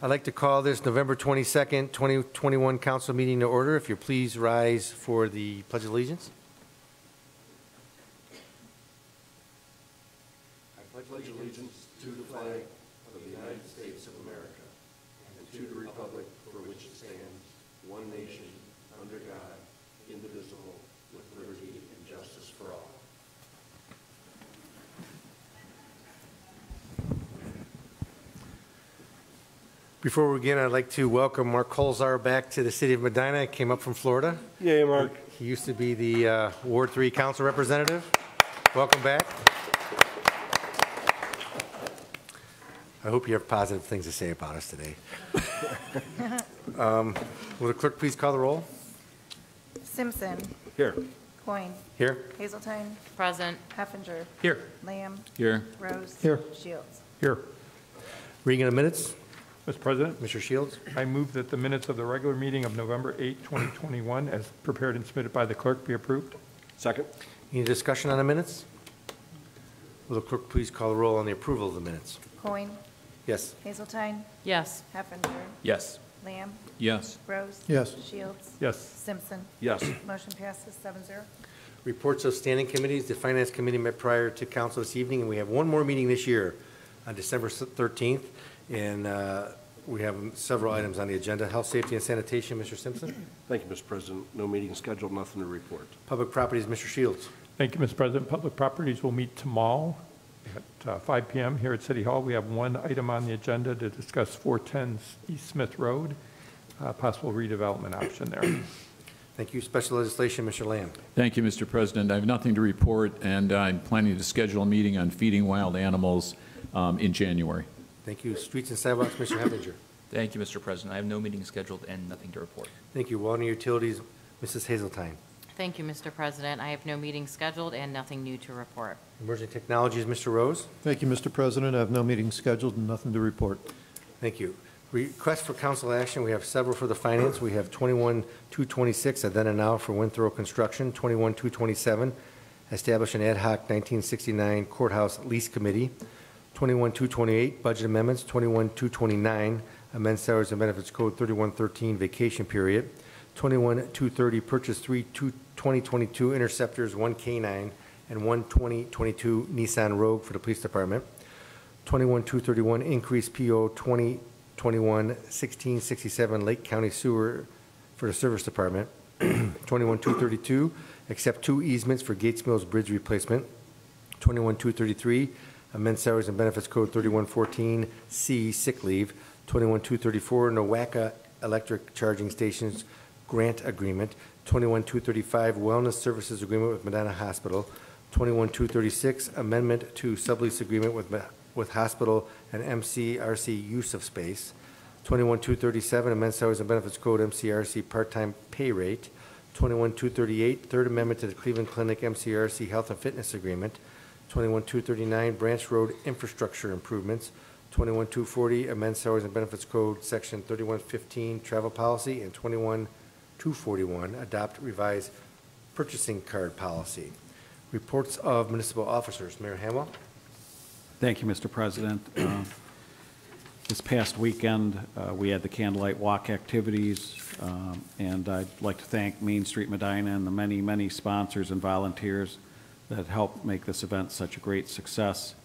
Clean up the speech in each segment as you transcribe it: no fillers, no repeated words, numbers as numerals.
I'd like to call this November 22nd, 2021 council meeting to order. If you please rise for the Pledge of Allegiance. I pledge allegiance to the flag of the United States of America and to the republic for which it stands, one nation, under God, indivisible, with liberty and justice for all. Before we begin, I'd like to welcome Mark Colzar back to the city of Medina. He came up from Florida. Yay, Mark. He used to be the Ward 3 council representative. Welcome back. I hope you have positive things to say about us today. Will the clerk please call the roll? Simpson. Here. Coyne. Here. Hazeltine. Present. Heffinger. Here. Lamb. Here. Rose. Here. Shields. Here. Reading of the minutes. Mr. President, Mr. Shields. I move that the minutes of the regular meeting of November 8, 2021, as prepared and submitted by the clerk, be approved. Second. Any discussion on the minutes? Will the clerk please call the roll on the approval of the minutes? Coyne. Yes. Hazeltine. Yes. Heffinger. Yes. Lamb. Yes. Rose. Yes. Shields. Yes. Simpson. Yes. Motion passes 7-0. Reports of standing committees. The Finance Committee met prior to council this evening, and we have one more meeting this year on December 13th. And we have several items on the agenda. Health, Safety, and Sanitation, Mr. Simpson. Thank you, Mr. President. No meeting scheduled, nothing to report. Public Properties, Mr. Shields. Thank you, Mr. President. Public Properties will meet tomorrow at 5 p.m. here at City Hall. We have one item on the agenda to discuss 410 East Smith Road, possible redevelopment option there. Thank you. Special legislation, Mr. Lamb. Thank you, Mr. President. I have nothing to report, and I'm planning to schedule a meeting on feeding wild animals in January. Thank you. Streets and Sidewalks, Mr. Heffinger. Thank you, Mr. President. I have no meeting scheduled and nothing to report. Thank you. Water and Utilities, Mrs. Hazeltine. Thank you, Mr. President. I have no meeting scheduled and nothing new to report. Emerging Technologies, Mr. Rose. Thank you, Mr. President. I have no meeting scheduled and nothing to report. Thank you. Request for council action. We have several for the finance. We have 21-226, a then and now for Winthrop Construction. 21-227, establish an ad hoc 1969 courthouse lease committee. 21-228, budget amendments. 21-229, amend salaries and benefits code 3113, vacation period. 21-230, purchase 3 2022 Interceptors, 1 K9, and 1 2022 Nissan Rogue for the police department. 21-231, increase PO 2021-1667 Lake County Sewer for the service department. 21-232, accept 2 easements for Gates Mills Bridge replacement. 21-233, amend salaries and benefits code 3114 C, sick leave. 21-234, Nowaka electric charging stations grant agreement. 21-235, wellness services agreement with Medina Hospital. 21-236, amendment to sublease agreement with hospital and MCRC use of space. 21-237, amend salaries and benefits code MCRC part-time pay rate. 21-238, third amendment to the Cleveland Clinic MCRC health and fitness agreement. 21-239, Branch Road infrastructure improvements. 21-240, amend salaries and benefits code section 3115 travel policy, and 21-241, adopt revised purchasing card policy. Reports of municipal officers. Mayor Hamwell. Thank you, Mr. President. This past weekend, we had the candlelight walk activities, and I'd like to thank Main Street Medina and the many, many sponsors and volunteers that helped make this event such a great success.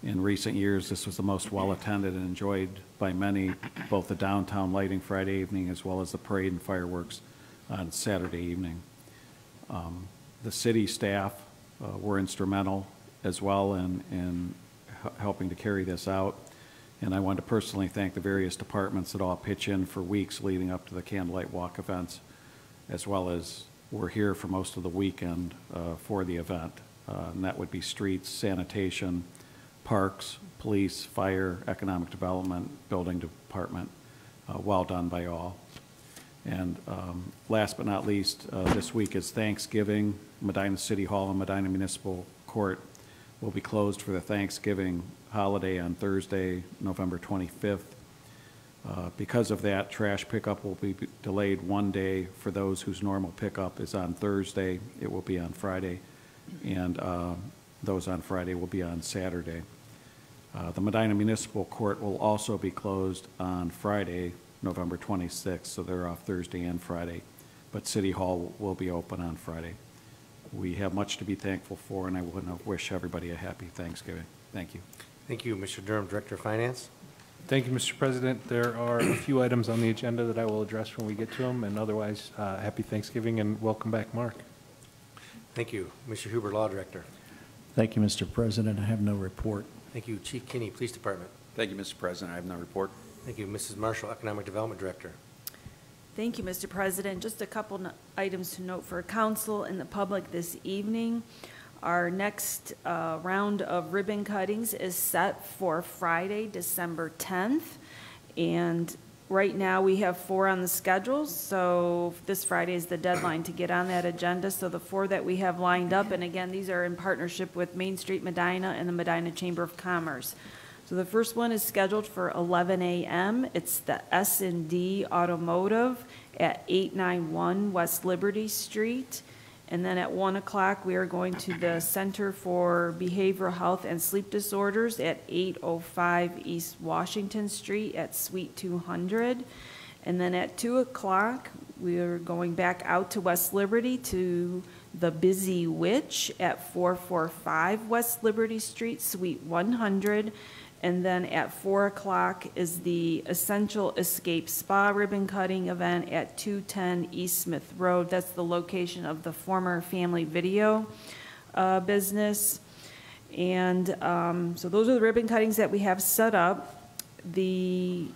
In recent years, this was the most well-attended and enjoyed by many, both the downtown lighting Friday evening as well as the parade and fireworks on Saturday evening. The city staff were instrumental as well in helping to carry this out. And I want to personally thank the various departments that all pitch in for weeks leading up to the candlelight walk events, as well as we're here for most of the weekend for the event. And that would be streets, sanitation, parks, police, fire, economic development, building department. Well done by all. And last but not least, this week is Thanksgiving. Medina City Hall and Medina Municipal Court will be closed for the Thanksgiving holiday on Thursday, November 25th. Because of that, trash pickup will be delayed one day for those whose normal pickup is on Thursday. It will be on Friday, and those on Friday will be on Saturday. The Medina Municipal Court will also be closed on Friday, November 26th, so they're off Thursday and Friday, but City Hall will be open on Friday. We have much to be thankful for, and I want to wish everybody a happy Thanksgiving. Thank you. Thank you, Mr. Durham, Director of Finance. Thank you, Mr. President. There are a few items on the agenda that I will address when we get to them, and otherwise, happy Thanksgiving and welcome back, Mark. Thank you, Mr. Huber, Law Director. Thank you, Mr. President. I have no report. Thank you, Chief Kinney, Police Department. Thank you, Mr. President. I have no report. Thank you, Mrs. Marshall, Economic Development Director. Thank you, Mr. President. Just a couple items to note for council and the public this evening. Our next round of ribbon cuttings is set for Friday, December 10th. And right now we have 4 on the schedule, so this Friday is the deadline to get on that agenda. So the 4 that we have lined up, and again, these are in partnership with Main Street Medina and the Medina Chamber of Commerce. So the first one is scheduled for 11 a.m. It's the S&D Automotive at 891 West Liberty Street. And then at 1 o'clock, we are going to the Center for Behavioral Health and Sleep Disorders at 805 East Washington Street at Suite 200. And then at 2 o'clock, we are going back out to West Liberty to the Busy Witch at 445 West Liberty Street, Suite 100. And then at 4 o'clock is the Essential Escape Spa ribbon cutting event at 210 East Smith Road. That's the location of the former Family Video business. And so those are the ribbon cuttings that we have set up. The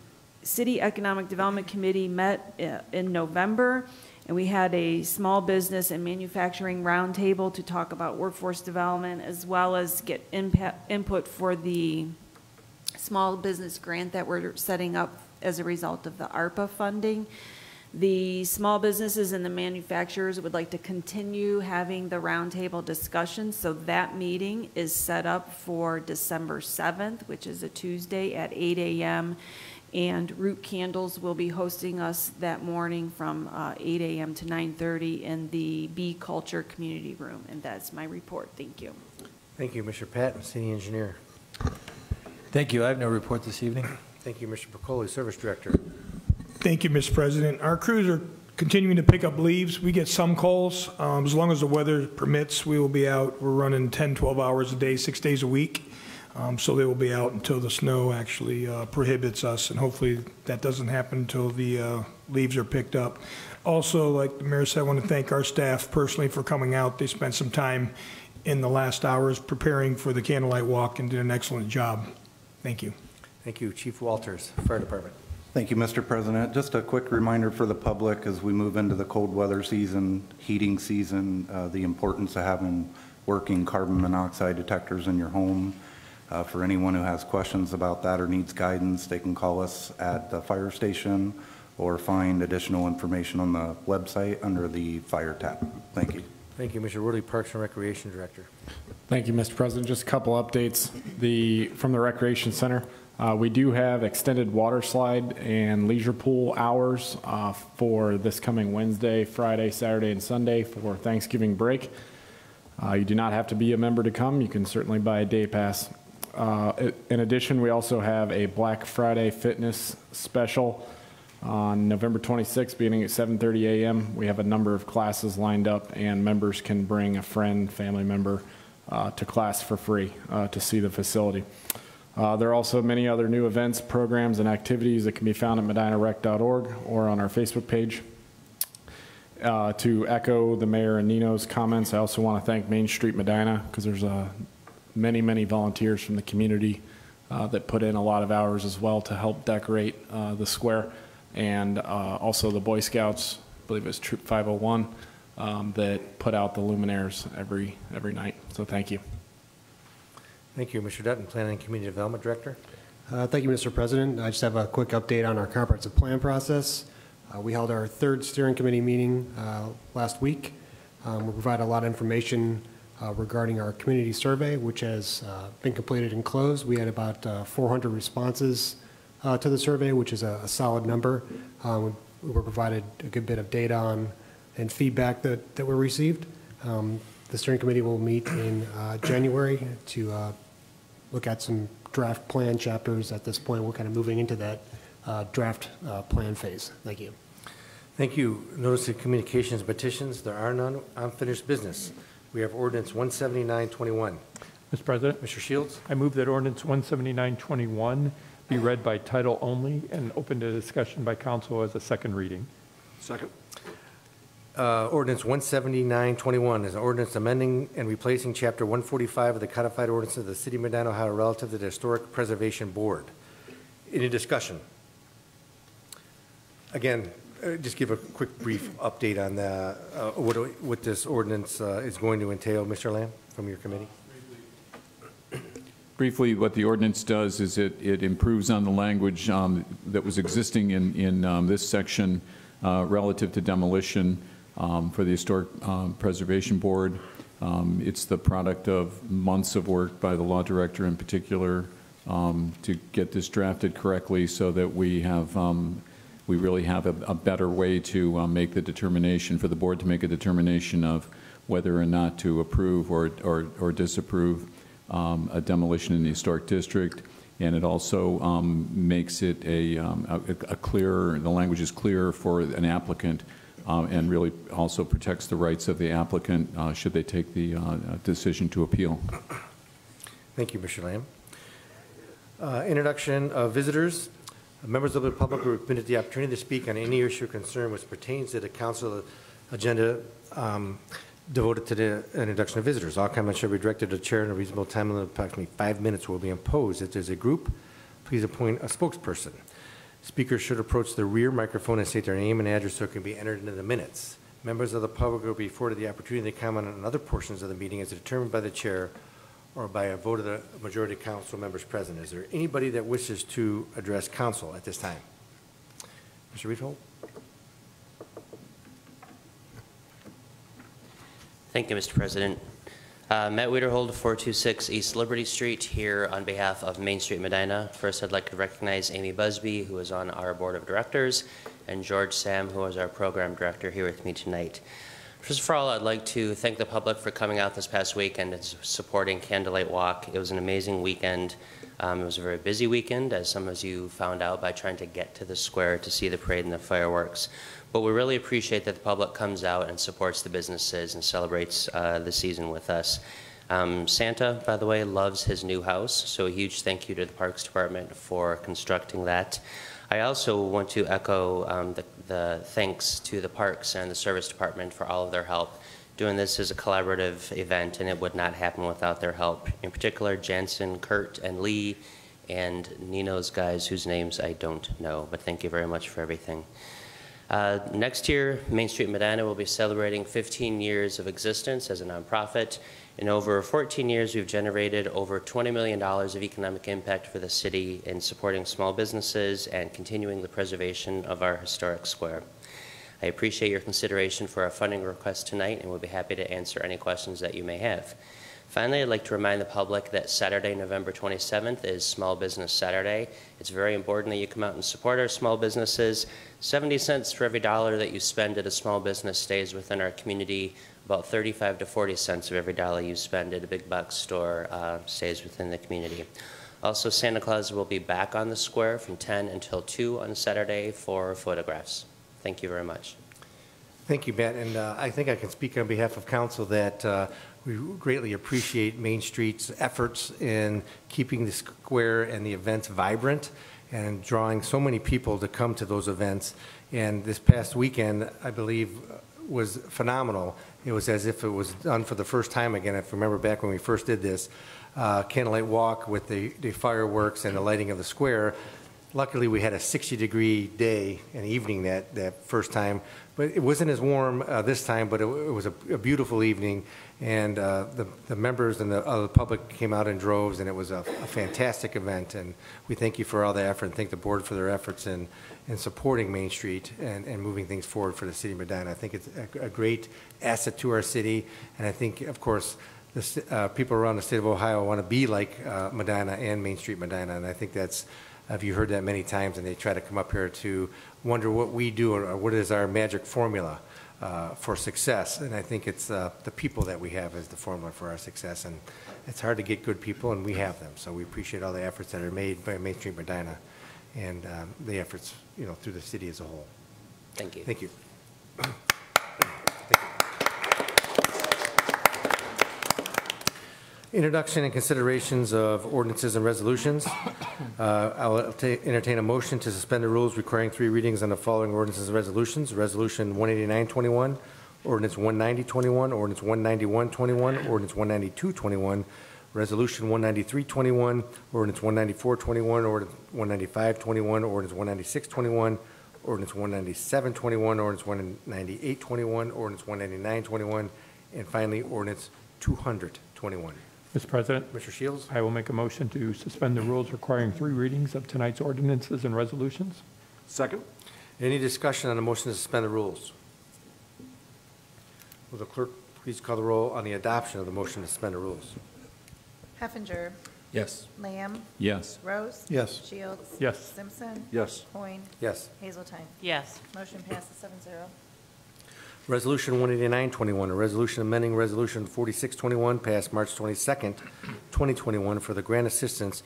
City Economic Development Committee met in November, and we had a small business and manufacturing roundtable to talk about workforce development, as well as get input for the small business grant that we're setting up as a result of the ARPA funding. The small businesses and the manufacturers would like to continue having the roundtable discussion, so that meeting is set up for December 7th, which is a Tuesday at 8 a.m. And Root Candles will be hosting us that morning from 8 a.m. to 9:30 in the Bee Culture Community Room. And that's my report. Thank you. Thank you, Mr. Patton, City Engineer. Thank you. I have no report this evening. Thank you, Mr. Piccoli, Service Director. Thank you, Mr. President. Our crews are continuing to pick up leaves. We get some calls. As long as the weather permits, we will be out. We're running 10, 12 hours a day, 6 days a week. So they will be out until the snow actually prohibits us, and hopefully that doesn't happen until the leaves are picked up. Also, like the mayor said, I want to thank our staff personally for coming out. They spent some time in the last hours preparing for the candlelight walk and did an excellent job. Thank you. Thank you. Chief Walters, Fire Department. Thank you, Mr. President. Just a quick reminder for the public as we move into the cold weather season, heating season, the importance of having working carbon monoxide detectors in your home. For anyone who has questions about that or needs guidance, they can call us at the fire station or find additional information on the website under the fire tab. Thank you. Thank you, Mr. Woodley, Parks and Recreation Director. Thank you, Mr. President. Just a couple updates. From the Recreation Center, we do have extended water slide and leisure pool hours for this coming Wednesday, Friday, Saturday, and Sunday for Thanksgiving break. You do not have to be a member to come. You can certainly buy a day pass. In addition, we also have a Black Friday fitness special on November 26th, beginning at 7:30 a.m. We have a number of classes lined up, and members can bring a friend, family member to class for free to see the facility. There are also many other new events, programs, and activities that can be found at medinarec.org or on our Facebook page. To echo the mayor and Nino's comments, I also want to thank Main Street Medina, because there's many, many volunteers from the community that put in a lot of hours as well to help decorate the square. And also the Boy Scouts, I believe it's Troop 501, that put out the luminaires every night. So thank you. Thank you. Mr. Dutton, Planning and Community Development Director. Thank you, Mr. President. I just have a quick update on our comprehensive plan process. We held our third steering committee meeting last week. We provided a lot of information regarding our community survey, which has been completed and closed. We had about 400 responses to the survey, which is a solid number. We were provided a good bit of data on and feedback that were received. The steering committee will meet in January to look at some draft plan chapters at this point. We're kind of moving into that draft plan phase. Thank you. Thank you. Notice of communications petitions, there are none. Unfinished business. We have ordinance 17921. Mr. President, Mr. Shields? I move that ordinance 17921 be read by title only and open to discussion by council as a second reading. Second. Ordinance 17921 is an ordinance amending and replacing Chapter 145 of the Codified Ordinances of the City of Medina, Ohio, relative to the Historic Preservation Board. Any discussion? Again, just give a quick brief update on what this ordinance is going to entail, Mr. Lamb, from your committee. Briefly, what the ordinance does is it improves on the language that was existing in this section relative to demolition for the Historic Preservation Board. It's the product of months of work by the law director in particular to get this drafted correctly so that we really have a better way to make the determination, for the board to make a determination of whether or not to approve or disapprove a demolition in the historic district. And it also makes it a clearer, the language is clearer for an applicant and really also protects the rights of the applicant should they take the decision to appeal. Thank you, Mr. Lamb. Introduction of visitors. Members of the public are permitted the opportunity to speak on any issue or concern which pertains to the council agenda devoted to the introduction of visitors. All comments shall be directed to the chair in a reasonable time limit of approximately 5 minutes will be imposed. If there's a group, please appoint a spokesperson. Speakers should approach the rear microphone and state their name and address so it can be entered into the minutes. Members of the public will be afforded the opportunity to comment on other portions of the meeting as determined by the chair or by a vote of the majority of council members present. Is there anybody that wishes to address council at this time? Mr. Riedhold? Thank you, Mr. President. Matt Wiederhold, 426 East Liberty Street, here on behalf of Main Street Medina. First, I'd like to recognize Amy Busby, who is on our board of directors, and George Sam, who is our program director, here with me tonight. First of all, I'd like to thank the public for coming out this past weekend and supporting Candlelight Walk. It was an amazing weekend. It was a very busy weekend, as some of you found out by trying to get to the square to see the parade and the fireworks. But we really appreciate that the public comes out and supports the businesses and celebrates the season with us. Santa, by the way, loves his new house, so a huge thank you to the Parks Department for constructing that. I also want to echo the thanks to the Parks and the Service Department for all of their help. Doing this is a collaborative event, and it would not happen without their help. In particular, Jansen, Kurt, and Lee, and Nino's guys, whose names I don't know, but thank you very much for everything. Next year, Main Street Medina will be celebrating 15 years of existence as a nonprofit. In over 14 years, we've generated over $20 million of economic impact for the city in supporting small businesses and continuing the preservation of our historic square. I appreciate your consideration for our funding request tonight, and we'll be happy to answer any questions that you may have. Finally, I'd like to remind the public that Saturday, November 27th is Small Business Saturday. It's very important that you come out and support our small businesses. 70 cents for every dollar that you spend at a small business stays within our community. About 35 to 40 cents of every dollar you spend at a big box store stays within the community. Also, Santa Claus will be back on the square from 10 until 2 on Saturday for photographs. Thank you very much. Thank you, Matt. And I think I can speak on behalf of council that we greatly appreciate Main Street's efforts in keeping the square and the events vibrant and drawing so many people to come to those events. And this past weekend, I believe, was phenomenal. It was as if it was done for the first time again. If you remember back when we first did this, Candlelight Walk with the fireworks and the lighting of the square. Luckily, we had a 60-degree day and evening that first time, but it wasn't as warm this time, but it was a beautiful evening, and the members and the public came out in droves, and it was a fantastic event, and we thank you for all the effort and thank the board for their efforts in supporting Main Street and moving things forward for the city of Medina. I think it's a great asset to our city, and I think, of course, the people around the state of Ohio want to be like Medina and Main Street Medina, and I think that's, have you heard that many times, and they try to come up here to wonder what we do or what is our magic formula. for success. And I think it's the people that we have as the formula for our success. And it's hard to get good people, and we have them. So we appreciate all the efforts that are made by Main Street Medina and the efforts, through the city as a whole. Thank you. Thank you. Introduction and considerations of ordinances and resolutions. I will entertain a motion to suspend the rules requiring 3 readings on the following ordinances and resolutions. Resolution 189-21, Ordinance 190-21, Ordinance 191-21, Ordinance 192-21, Resolution 193-21, Ordinance 194-21, Ordinance 195-21, Ordinance 196-21, Ordinance 197-21, Ordinance 198-21, Ordinance 199-21, and finally, Ordinance 200-21. Mr. President, Mr. Shields? I will make a motion to suspend the rules requiring 3 readings of tonight's ordinances and resolutions. Second. Any discussion on the motion to suspend the rules? Will the clerk please call the roll on the adoption of the motion to suspend the rules? Heffinger. Yes. Lamb. Yes. Rose. Yes. Shields. Yes. Simpson. Yes. Coin. Yes. Hazeltine. Yes. Motion passes 7-0. Resolution 189-21, a resolution amending Resolution 4621 passed March 22nd, 2021 for the grant assistance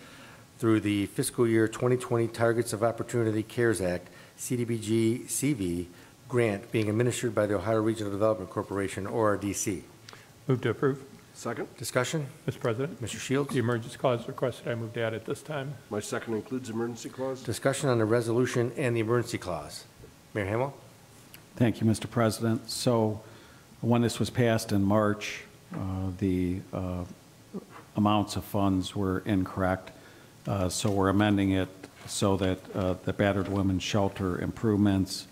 through the fiscal year 2020 Targets of Opportunity CARES Act, CDBG CV grant being administered by the Ohio Regional Development Corporation, ORDC. Move to approve. Second. Discussion? Mr. President, Mr. Shields? the emergency clause requested I move to add at this time. My second includes emergency clause. Discussion on the resolution and the emergency clause. Mayor Hamwell? Thank you, Mr. President. So when this was passed in March, the amounts of funds were incorrect. So we're amending it so that the battered women's shelter improvements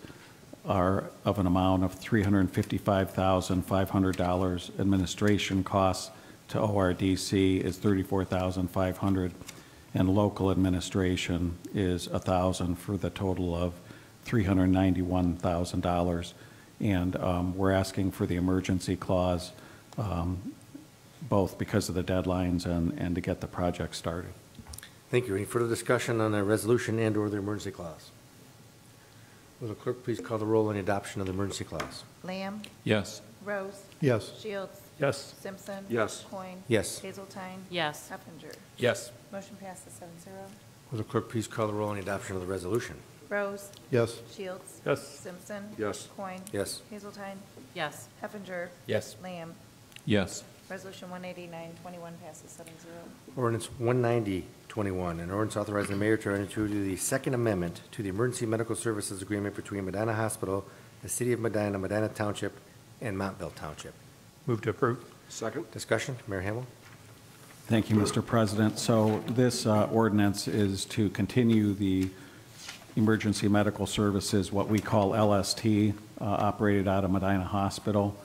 are of an amount of $355,500. Administration costs to ORDC is $34,500, and local administration is $1,000 for the total of $391,000. And we're asking for the emergency clause, both because of the deadlines and to get the project started. Thank you. Any further discussion on the resolution and or the emergency clause? Will the clerk please call the roll on the adoption of the emergency clause? Lamb. Yes. Rose. Yes. Shields. Yes. Simpson. Yes. Coin. Yes. Hazeltine. Yes. Heffinger. Yes. Motion passes 7-0. Will the clerk please call the roll on the adoption of the resolution? Rose. Yes. Shields. Yes. Simpson. Yes. Coin. Yes. Hazeltine. Yes. Heffinger. Yes. Lamb. Yes. Resolution 189-21 passes 7-0. Ordinance 190-21, an ordinance authorizing the mayor to enter into the Second Amendment to the Emergency Medical Services Agreement between Medina Hospital, the City of Medina, Medina Township, and Montville Township. Move to approve. Second. Discussion? Mayor Hamwell? Thank you, Mr. President. So this ordinance is to continue the emergency medical services, what we call LST, operated out of Medina Hospital.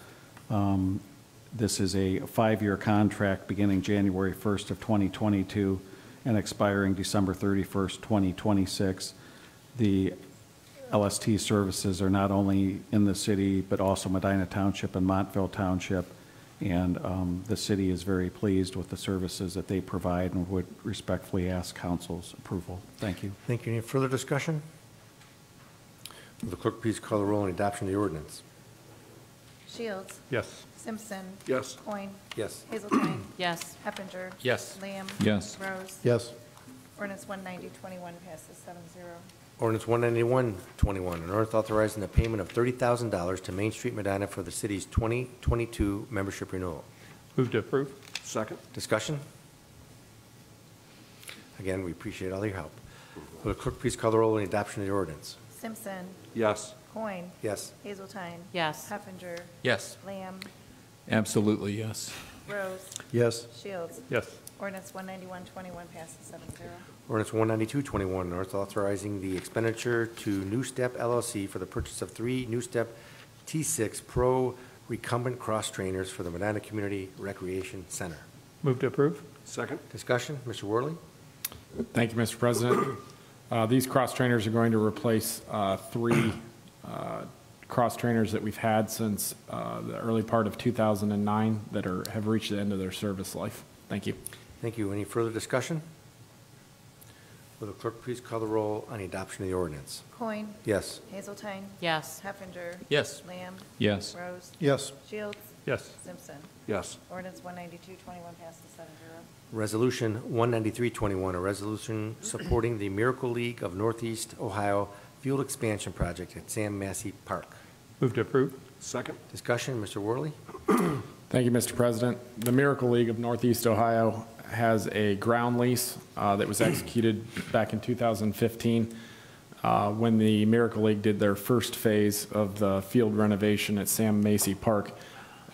This is a 5-year contract beginning January 1st of 2022 and expiring December 31st, 2026. The LST services are not only in the city, but also Medina Township and Montville Township. And the city is very pleased with the services that they provide and would respectfully ask council's approval. Thank you. Thank you. Any further discussion? Will the clerk please call the roll on adoption of the ordinance? Shields. Yes. Simpson. Yes. Coin. Yes. Hazeltine. Yes. Heffinger. Yes. Lamb. Yes. Rose. Yes. Ordinance 190-21 passes 7-0. Ordinance 191-21, an ordinance authorizing the payment of $30,000 to Main Street Medina for the city's 2022 membership renewal. Move to approve. Second. Discussion? Again, we appreciate all your help. Will the clerk please call the roll on the adoption of the ordinance? Simpson. Yes. Coin. Yes. Hazeltine. Yes. Heffinger. Yes. Lamb. Absolutely, yes. Rose. Yes. Shields. Yes. Ordinance 191-21 passes 7-0. Ordinance 192-21, an ordinance authorizing the expenditure to New Step LLC for the purchase of 3 New Step T6 Pro recumbent cross trainers for the Medina Community Recreation Center. Move to approve. Second. Discussion? Mr. Worley? Thank you, Mr. President. These cross trainers are going to replace 3 cross trainers that we've had since the early part of 2009 that have reached the end of their service life. Thank you. Thank you. Any further discussion? Will the clerk please call the roll on the adoption of the ordinance? Coin. Yes. Hazeltine. Yes. Heffinger. Yes. Lamb. Yes. Rose. Yes. Shields. Yes. Simpson. Yes. Ordinance 192-21 passes 7-0. Resolution 193-21, a resolution supporting the Miracle League of Northeast Ohio Field Expansion Project at Sam Massey Park. Move to approve. Second. Discussion, Mr. Worley? Thank you, Mr. President. The Miracle League of Northeast Ohio has a ground lease that was executed back in 2015 when the Miracle League did their first phase of the field renovation at Sam Massey Park.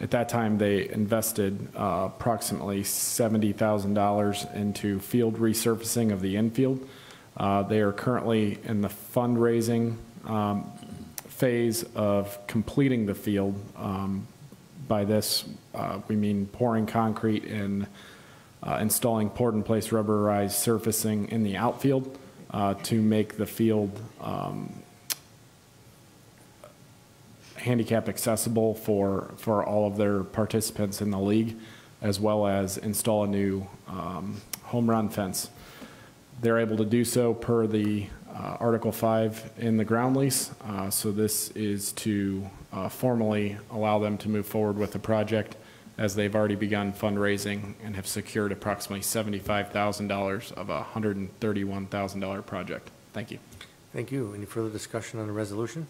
At that time, they invested approximately $70,000 into field resurfacing of the infield. They are currently in the fundraising phase of completing the field. By this, we mean pouring concrete and installing poured-in-place rubberized surfacing in the outfield to make the field handicap accessible for all of their participants in the league, as well as install a new home run fence. They're able to do so per the Article 5 in the ground lease. So this is to formally allow them to move forward with the project, as they've already begun fundraising and have secured approximately $75,000 of a $131,000 project. Thank you. Thank you. Any further discussion on the resolution?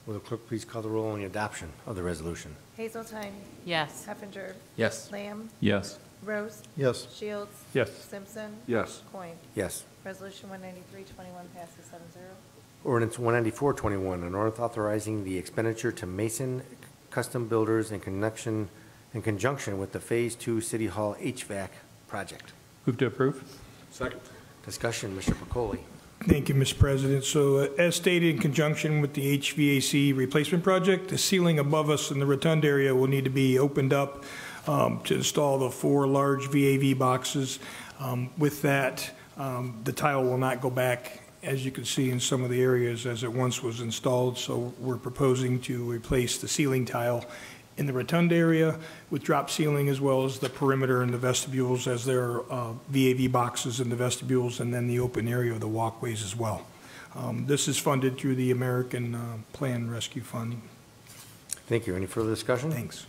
Will the clerk please call the roll on the adoption of the resolution? Hazeltine. Yes. Heffinger. Yes. Lamb. Yes. Rose. Yes. Shields. Yes. Simpson. Yes. Coin. Yes. Resolution 193-21 passes 7-0. Ordinance 194-21, an ordinance authorizing the expenditure to Mason Custom Builders in conjunction with the Phase 2 City Hall HVAC project. Move to approve. Second. Discussion, Mr. Pacoli. Thank you, Mr. President. So as stated, in conjunction with the HVAC replacement project, the ceiling above us in the rotund area will need to be opened up to install the 4 large VAV boxes. With that, the tile will not go back, as you can see in some of the areas, as it once was installed. So we're proposing to replace the ceiling tile in the rotund area with drop ceiling, as well as the perimeter and the vestibules, as there are VAV boxes in the vestibules, and then the open area of the walkways as well. This is funded through the American Plan Rescue Fund. Thank you. Any further discussion? Thanks.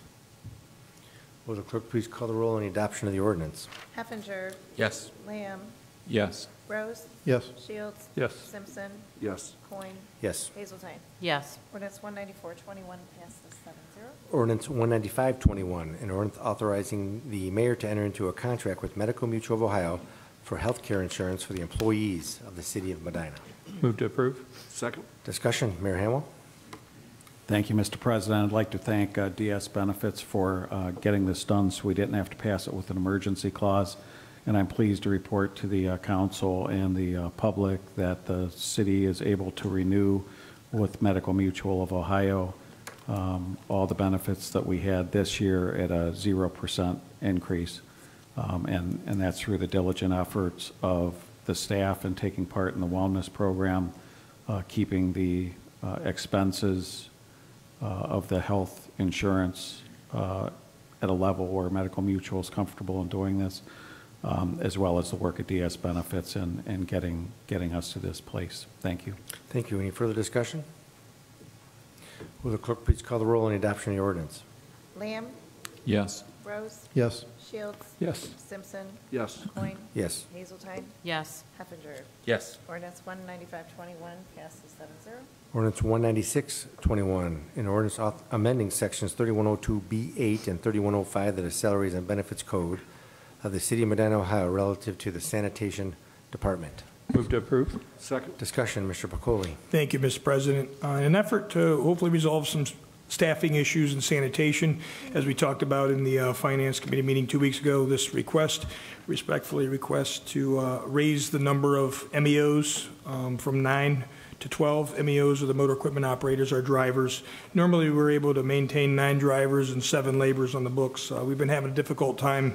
Will the clerk please call the roll on the adoption of the ordinance? Heffinger. Yes. Lamb. Yes. Rose. Yes. Shields. Yes. Simpson. Yes. Coin. Yes. Hazeltine. Yes. Ordinance 194-21 passes 7-0. Ordinance 195-21, an ordinance authorizing the mayor to enter into a contract with Medical Mutual of Ohio for health care insurance for the employees of the city of Medina. Move to approve. Second. Discussion, Mayor Hamwell? Thank you, Mr. President. I'd like to thank DS Benefits for getting this done so we didn't have to pass it with an emergency clause. And I'm pleased to report to the council and the public that the city is able to renew with Medical Mutual of Ohio all the benefits that we had this year at a 0% increase. And that's through the diligent efforts of the staff and taking part in the wellness program, keeping the expenses of the health insurance at a level where Medical Mutual is comfortable in doing this, as well as the work at DS Benefits and getting us to this place. Thank you. Thank you. Any further discussion? Will the clerk please call the roll on the adoption of the ordinance? Lamb. Yes. Rose. Yes. Shields. Yes. Simpson. Yes. Coin. Yes. Hazeltine. Yes. Heffinger. Yes. Ordinance 195-21 passes 7-0. Ordinance 196-21, an ordinance amending sections 3102B8 and 3105 of the Salaries and Benefits Code of the City of Medina, Ohio, relative to the Sanitation Department. Move to approve. Second. Discussion, Mr. Pacoli. Thank you, Mr. President. In an effort to hopefully resolve some staffing issues in sanitation, as we talked about in the Finance Committee meeting 2 weeks ago, this respectfully request to raise the number of MEOs from 9 to 12. MEOs are the motor equipment operators, our drivers. Normally, we're able to maintain 9 drivers and 7 laborers on the books. We've been having a difficult time,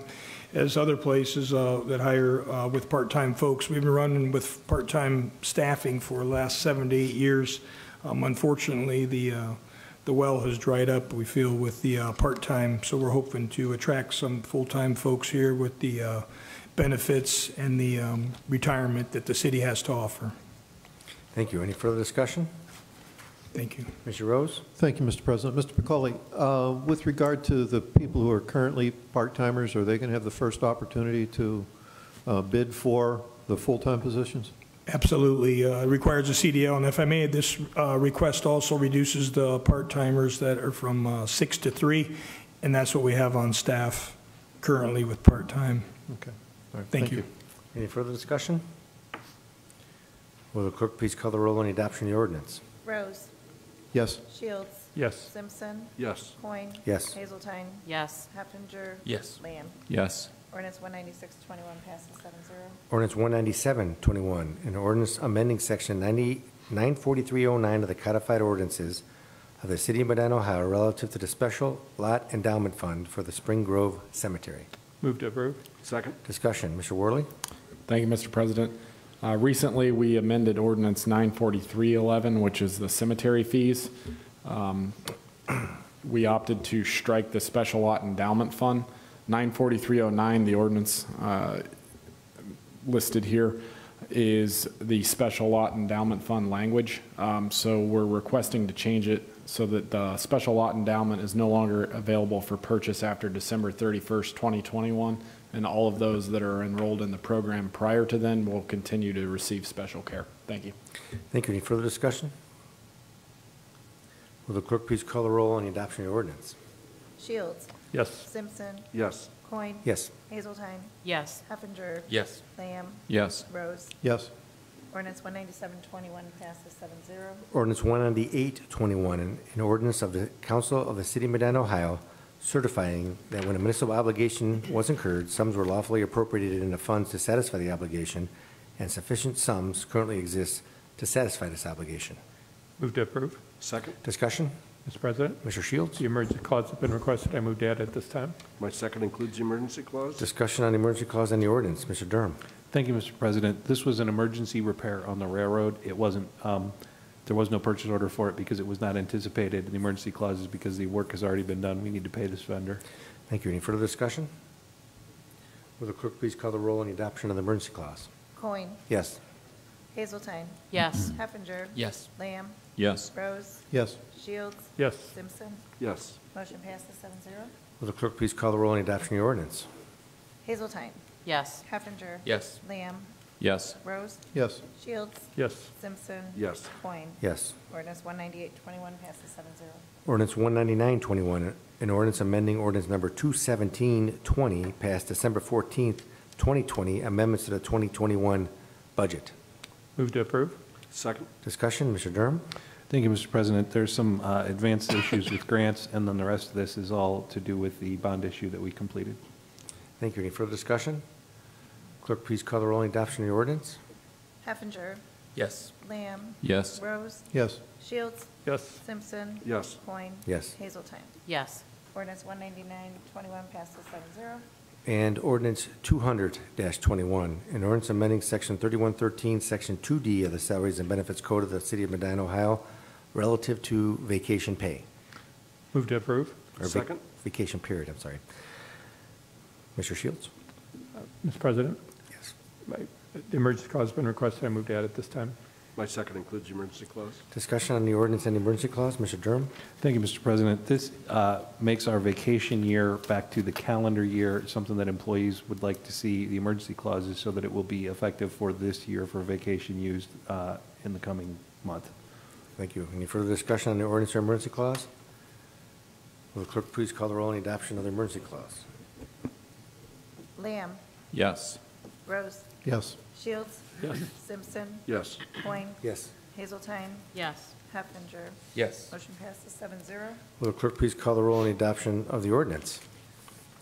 as other places that hire with part-time folks. We've been running with part-time staffing for the last 7 to 8 years. Unfortunately, the well has dried up, we feel, with the part-time, so we're hoping to attract some full-time folks here with the benefits and the retirement that the city has to offer. Thank you. Any further discussion? Thank you. Mr. Rose? Thank you, Mr. President. Mr. McCauley, with regard to the people who are currently part-timers, are they going to have the first opportunity to bid for the full-time positions? Absolutely. It requires a CDL, and if I may, this request also reduces the part-timers that are from 6 to 3, and that's what we have on staff currently with part-time. Okay. All right. Thank you. Any further discussion? Will the clerk please call the roll on the adoption of the ordinance? Rose. Yes. Shields. Yes. Simpson. Yes. Coin. Yes. Hazeltine. Yes. Heffinger. Yes. Lamb. Yes. Ordinance 19621 passes 7-0. Ordinance 19721, an ordinance amending section 94309 of the codified ordinances of the City of Medina, Ohio, relative to the special lot endowment fund for the Spring Grove Cemetery. Move to approve. Second. Discussion. Mr. Worley? Thank you, Mr. President. Recently, we amended Ordinance 94311, which is the cemetery fees. We opted to strike the special lot endowment fund. 94309, the ordinance listed here, is the special lot endowment fund language. So we're requesting to change it so that the special lot endowment is no longer available for purchase after December 31st, 2021. And all of those that are enrolled in the program prior to then will continue to receive special care. Thank you. Thank you. Any further discussion? Will the clerk please call the roll on the adoption of the ordinance? Shields. Yes. Simpson. Yes. Coin. Yes. Hazeltine. Yes. Heffinger. Yes. Lamb. Yes. Rose. Yes. Ordinance 19721 passes 7-0. Ordinance 19821, an ordinance of the Council of the City of Medina, Ohio, certifying that when a municipal obligation was incurred, sums were lawfully appropriated in the funds to satisfy the obligation, and sufficient sums currently exist to satisfy this obligation. Move to approve. Second. Discussion? Mr. President, Mr. Shields? the emergency clause has been requested. I move to add it this time. My second includes the emergency clause. Discussion on the emergency clause and the ordinance. Mr. Durham? Thank you, Mr. President. This was an emergency repair on the railroad. It wasn't, there was no purchase order for it because it was not anticipated. The emergency clause is because the work has already been done. We need to pay this vendor. Thank you. Any further discussion? Will the clerk please call the roll on the adoption of the emergency clause? Coin. Yes. Hazeltine. Yes. Heffinger. Yes. Lamb. Yes. Rose. Yes. Shields. Yes. Simpson. Yes. Motion passes 7-0. Will the clerk please call the roll on the adoption of the ordinance? Hazeltine. Yes. Heffinger. Yes. Lamb. Yes. Rose. Yes. Shields. Yes. Simpson. Yes. Coin. Yes. Ordinance 19821 passes 7-0. Ordinance 19921, an ordinance amending ordinance number 21720, passed December 14th, 2020, amendments to the 2021 budget. Move to approve. Second. Discussion, Mr. Durham? Thank you, Mr. President. There's some advanced issues with grants, and then the rest of this is all to do with the bond issue that we completed. Thank you. Any further discussion? Clerk, please call the roll on the adoption of the ordinance. Heffinger. Yes. Lamb. Yes. Rose. Yes. Shields. Yes. Simpson. Yes. Coin. Yes. Hazeltine. Yes. Ordinance 19921 passes 7-0. And ordinance 200-21, an ordinance amending section 3113, section 2D of the Salaries and Benefits Code of the City of Medina, Ohio, relative to vacation pay. Move to approve. Or Second. Vacation period, I'm sorry. Mr. Shields? Mr. President, Yes. the emergency clause has been requested. I move to add it this time. My second includes the emergency clause. Discussion on the ordinance and the emergency clause. Mr. Durham? Thank you, Mr. President. This makes our vacation year back to the calendar year, something that employees would like to see the emergency clauses so that it will be effective for this year for vacation used in the coming month. Thank you. Any further discussion on the ordinance or emergency clause? Will the clerk please call the roll on the adoption of the emergency clause? Lamb. Yes. Rose. Yes. Shields. Yes. Simpson. Yes. Coin. Yes. Hazeltine. Yes. Heffinger. Yes. Motion passes 7-0. Will the clerk please call the roll on the adoption of the ordinance?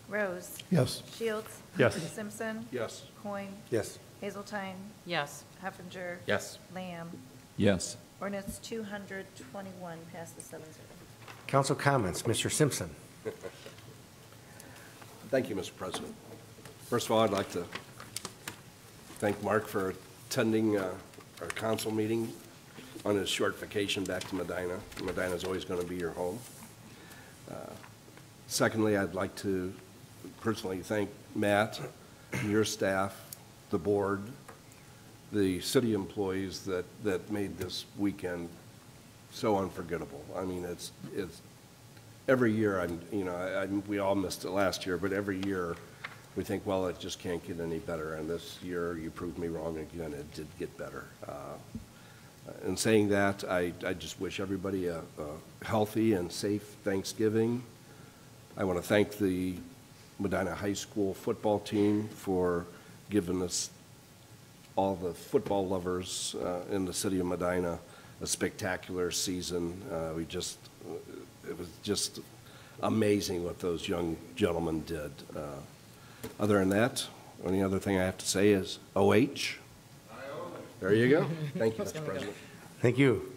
Rose. Yes. Shields. Yes. Simpson. Yes. Coin. Yes. Hazeltine. Yes. Heffinger. Yes. Lamb. Yes. Ordinance 20021 passes 7-0. Council comments. Mr. Simpson? Thank you, Mr. President. First of all, I'd like to thank Mark for attending our council meeting on his short vacation back to Medina. Medina is always going to be your home. Secondly, I'd like to personally thank Matt your staff, the board, the city employees that made this weekend so unforgettable. I mean, it's every year, we all missed it last year, but every year we think, well, it just can't get any better. And this year, you proved me wrong again. It did get better. In saying that, I just wish everybody a healthy and safe Thanksgiving. I want to thank the Medina High School football team for giving us, all the football lovers in the city of Medina, a spectacular season. It was just amazing what those young gentlemen did. Other than that, only other thing I have to say is OH. There you go. Thank you, Mr. President. Thank you.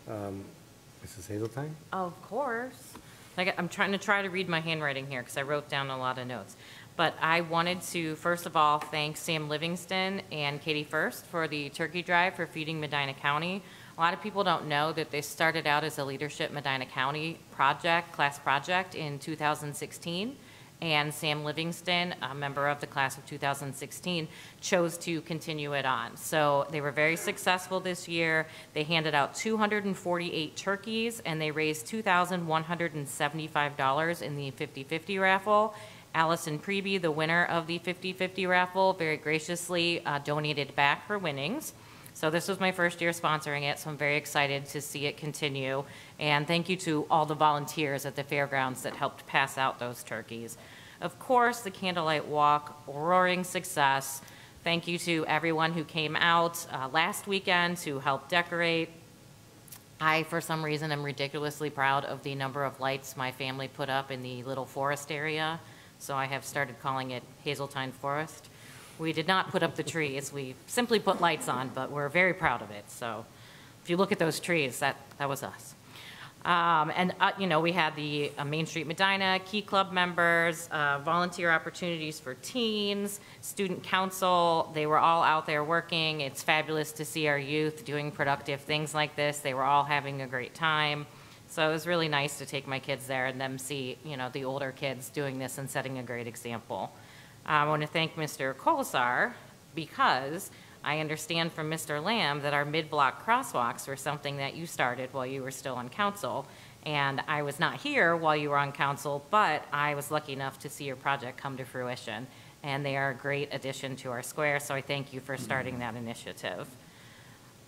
Mrs. Hazeltine? Of course. I'm trying to read my handwriting here because I wrote down a lot of notes. But I wanted to, first of all, thank Sam Livingston and Katie First for the turkey drive for Feeding Medina County. A lot of people don't know that this started out as a Leadership Medina County project, class project in 2016. And Sam Livingston, a member of the class of 2016, chose to continue it on. So they were very successful this year. They handed out 248 turkeys, and they raised $2,175 in the 50-50 raffle. Allison Preby, the winner of the 50-50 raffle, very graciously donated back her winnings. So this was my first year sponsoring it, so I'm very excited to see it continue. And thank you to all the volunteers at the fairgrounds that helped pass out those turkeys. Of course, the Candlelight Walk, roaring success. Thank you to everyone who came out last weekend to help decorate. I, for some reason, am ridiculously proud of the number of lights my family put up in the little forest area. So I have started calling it Hazeltine Forest. We did not put up the trees. We simply put lights on, but we're very proud of it. So if you look at those trees, that was us. We had the Main Street Medina, Key Club members, volunteer opportunities for teens, student council. They were all out there working. It's fabulous to see our youth doing productive things like this. They were all having a great time. So it was really nice to take my kids there and them see, the older kids doing this and setting a great example. I want to thank Mr. Colasar because I understand from Mr. Lamb that our mid-block crosswalks were something that you started while you were still on council. And I was not here while you were on council, but I was lucky enough to see your project come to fruition. And they are a great addition to our square, so I thank you for starting that initiative.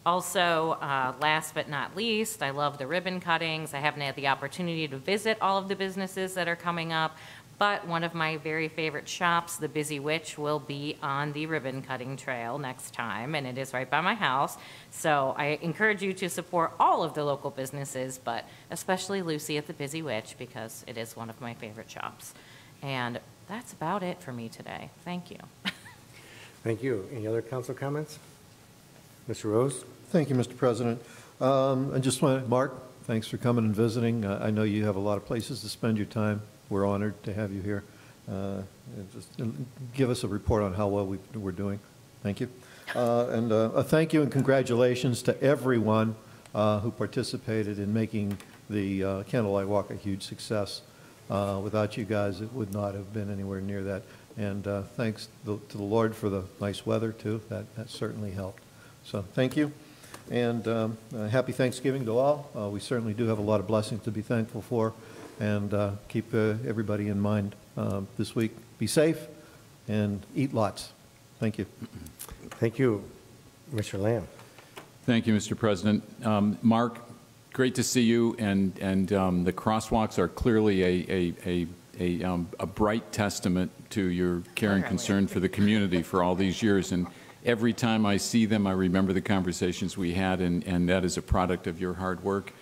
Also, last but not least, I love the ribbon cuttings. I haven't had the opportunity to visit all of the businesses that are coming up, but one of my very favorite shops, the Busy Witch, will be on the ribbon cutting trail next time, and it is right by my house. So I encourage you to support all of the local businesses, but especially Lucy at the Busy Witch because it is one of my favorite shops. And that's about it for me today. Thank you. Thank you. Any other council comments? Mr. Rose? Thank you, Mr. President. I just want Mark, thanks for coming and visiting. I know you have a lot of places to spend your time. We're honored to have you here. Just give us a report on how well we're doing. Thank you. And a thank you and congratulations to everyone who participated in making the Candlelight Walk a huge success. Without you guys, it would not have been anywhere near that. And thanks to the Lord for the nice weather, too. That certainly helped. So thank you. And happy Thanksgiving to all. We certainly do have a lot of blessings to be thankful for. And keep everybody in mind this week. Be safe and eat lots. Thank you. Thank you, Mr. Lamb. Thank you, Mr. President. Mark, great to see you, and the crosswalks are clearly a bright testament to your care and concern for the community for all these years. And every time I see them, I remember the conversations we had, and that is a product of your hard work.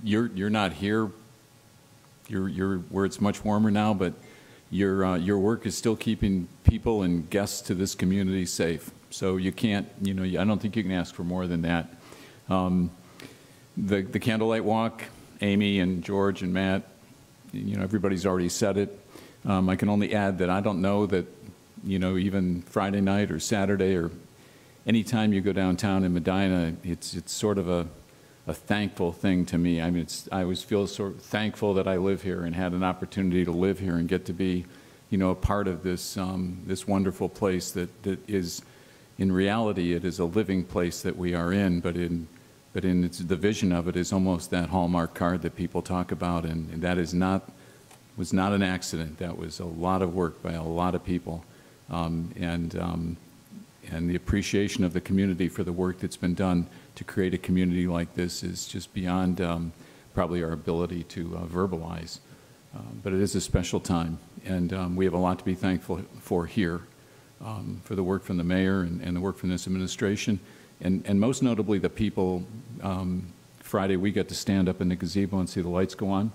You're not here. You're where it's much warmer now, but your work is still keeping people and guests to this community safe. So you can't, I don't think you can ask for more than that. The Candlelight Walk, Amy and George and Matt, everybody's already said it. I can only add that I don't know that, even Friday night or Saturday or any time you go downtown in Medina, it's sort of a thankful thing to me. I mean, I always feel sort of thankful that I live here and had an opportunity to live here and get to be a part of this, this wonderful place that is, in reality, it is a living place that we are in, but in the vision of it is almost that Hallmark card that people talk about, and that was not an accident. That was a lot of work by a lot of people, and the appreciation of the community for the work that's been done to create a community like this is just beyond probably our ability to verbalize. But it is a special time, and we have a lot to be thankful for here, for the work from the mayor and the work from this administration, and most notably the people. Friday we got to stand up in the gazebo and see the lights go on,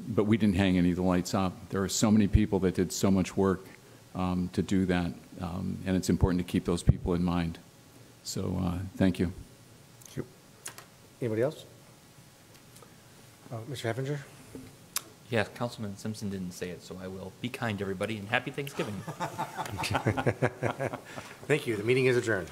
but we didn't hang any of the lights up. There are so many people that did so much work to do that, and it's important to keep those people in mind. So thank you. Thank you. Anybody else? Mr. Heffinger? Yeah, Councilman Simpson didn't say it, so I will. Be kind, everybody, and happy Thanksgiving. Thank you. The meeting is adjourned.